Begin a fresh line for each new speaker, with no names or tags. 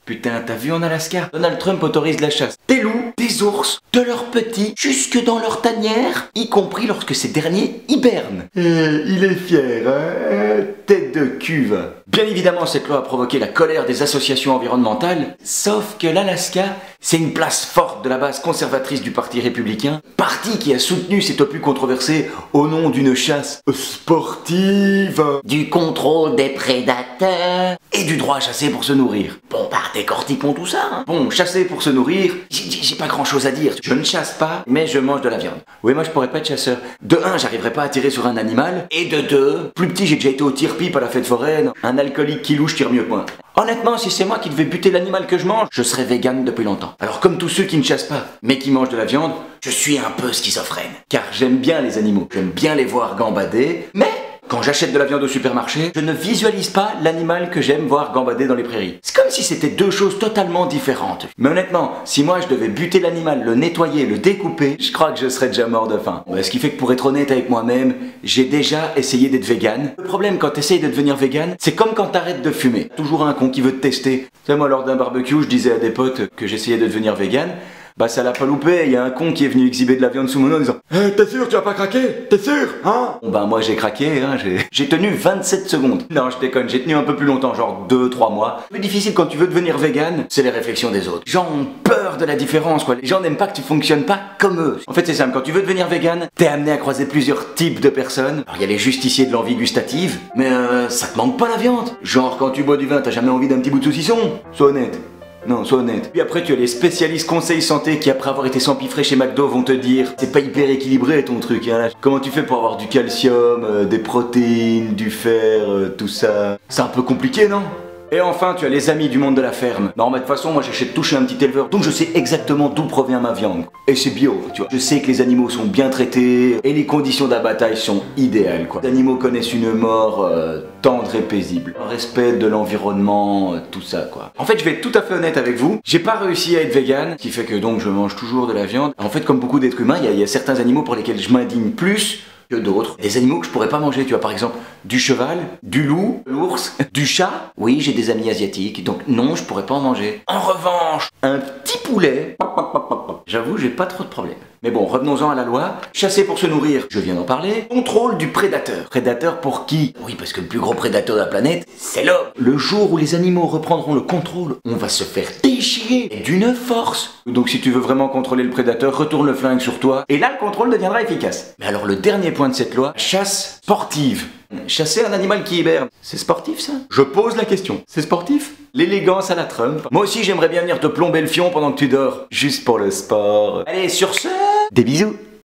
Putain, t'as vu en Alaska? Donald Trump autorise la chasse des loups, des ours, de leurs petits, jusque dans leur tanière, y compris lorsque ces derniers hibernent. Il est fier, hein? Tête de cuve. Bien évidemment, cette loi a provoqué la colère des associations environnementales, sauf que l'Alaska, c'est une place forte de la base conservatrice du Parti républicain, parti qui a soutenu cet opus controversé au nom d'une chasse sportive, du contrôle des prédateurs et du droit à chasser pour se nourrir. Bon, bah, décortiquons tout ça, hein. Bon, chasser pour se nourrir, j'ai pas grand chose à dire. Je ne chasse pas, mais je mange de la viande. Oui, moi je pourrais pas être chasseur. De 1, j'arriverais pas à tirer sur un animal, et de 2, plus petit, j'ai déjà été au tir-pipe à la fête foraine. Un alcoolique qui louche tire mieux que moi. Honnêtement, si c'est moi qui devais buter l'animal que je mange, je serais vegan depuis longtemps. Alors comme tous ceux qui ne chassent pas, mais qui mangent de la viande, je suis un peu schizophrène. Car j'aime bien les animaux, j'aime bien les voir gambader, mais quand j'achète de la viande au supermarché, je ne visualise pas l'animal que j'aime voir gambader dans les prairies. C'est comme si c'était deux choses totalement différentes. Mais honnêtement, si moi je devais buter l'animal, le nettoyer, le découper, je crois que je serais déjà mort de faim. Ce qui fait que pour être honnête avec moi-même, j'ai déjà essayé d'être vegan. Le problème quand t'essayes de devenir vegan, c'est comme quand t'arrêtes de fumer. Toujours un con qui veut te tester. Tu sais, moi lors d'un barbecue, je disais à des potes que j'essayais de devenir vegan. Bah ça l'a pas loupé, il y a un con qui est venu exhiber de la viande sous mon nez en disant t'es sûr tu vas pas craquer? T'es sûr? Hein? Bon bah moi j'ai craqué, hein, j'ai tenu 27 secondes. Non je déconne, j'ai tenu un peu plus longtemps, genre 2-3 mois. Le plus difficile quand tu veux devenir vegan, c'est les réflexions des autres. Les gens ont peur de la différence quoi, les gens n'aiment pas que tu fonctionnes pas comme eux. En fait c'est simple, quand tu veux devenir vegan, t'es amené à croiser plusieurs types de personnes. Alors il y a les justiciers de l'envie gustative, mais ça te manque pas la viande. Genre quand tu bois du vin, t'as jamais envie d'un petit bout de saucisson? Sois honnête. Non, sois honnête. Puis après, tu as les spécialistes conseils santé qui, après avoir été s'empiffrer chez McDo, vont te dire c'est pas hyper équilibré ton truc, hein. Comment tu fais pour avoir du calcium, des protéines, du fer, tout ça? C'est un peu compliqué, non? Et enfin, tu as les amis du monde de la ferme. Non, mais de toute façon, moi j'achète tout chez un petit éleveur, donc je sais exactement d'où provient ma viande. Et c'est bio, tu vois. Je sais que les animaux sont bien traités et les conditions d'abattage sont idéales, quoi. Les animaux connaissent une mort tendre et paisible. Un respect de l'environnement, tout ça, quoi. En fait, je vais être tout à fait honnête avec vous. J'ai pas réussi à être vegan, ce qui fait que donc je mange toujours de la viande. En fait, comme beaucoup d'êtres humains, il y a certains animaux pour lesquels je m'indigne plus que d'autres. Des animaux que je pourrais pas manger, tu vois, par exemple, du cheval, du loup, l'ours, du chat. Oui, j'ai des amis asiatiques, donc non, je pourrais pas en manger. En revanche, un petit poulet, j'avoue, j'ai pas trop de problèmes. Mais bon, revenons-en à la loi. Chasser pour se nourrir, je viens d'en parler. Contrôle du prédateur. Prédateur pour qui? Oui, parce que le plus gros prédateur de la planète, c'est l'homme. Le jour où les animaux reprendront le contrôle, on va se faire déchirer d'une force. Donc si tu veux vraiment contrôler le prédateur, retourne le flingue sur toi, et là le contrôle deviendra efficace. Mais alors le dernier point de cette loi, chasse sportive. Chasser un animal qui hiberne, c'est sportif ça? Je pose la question, c'est sportif? L'élégance à la Trump. Moi aussi j'aimerais bien venir te plomber le fion pendant que tu dors, juste pour le sport. Allez, sur ce, des bisous.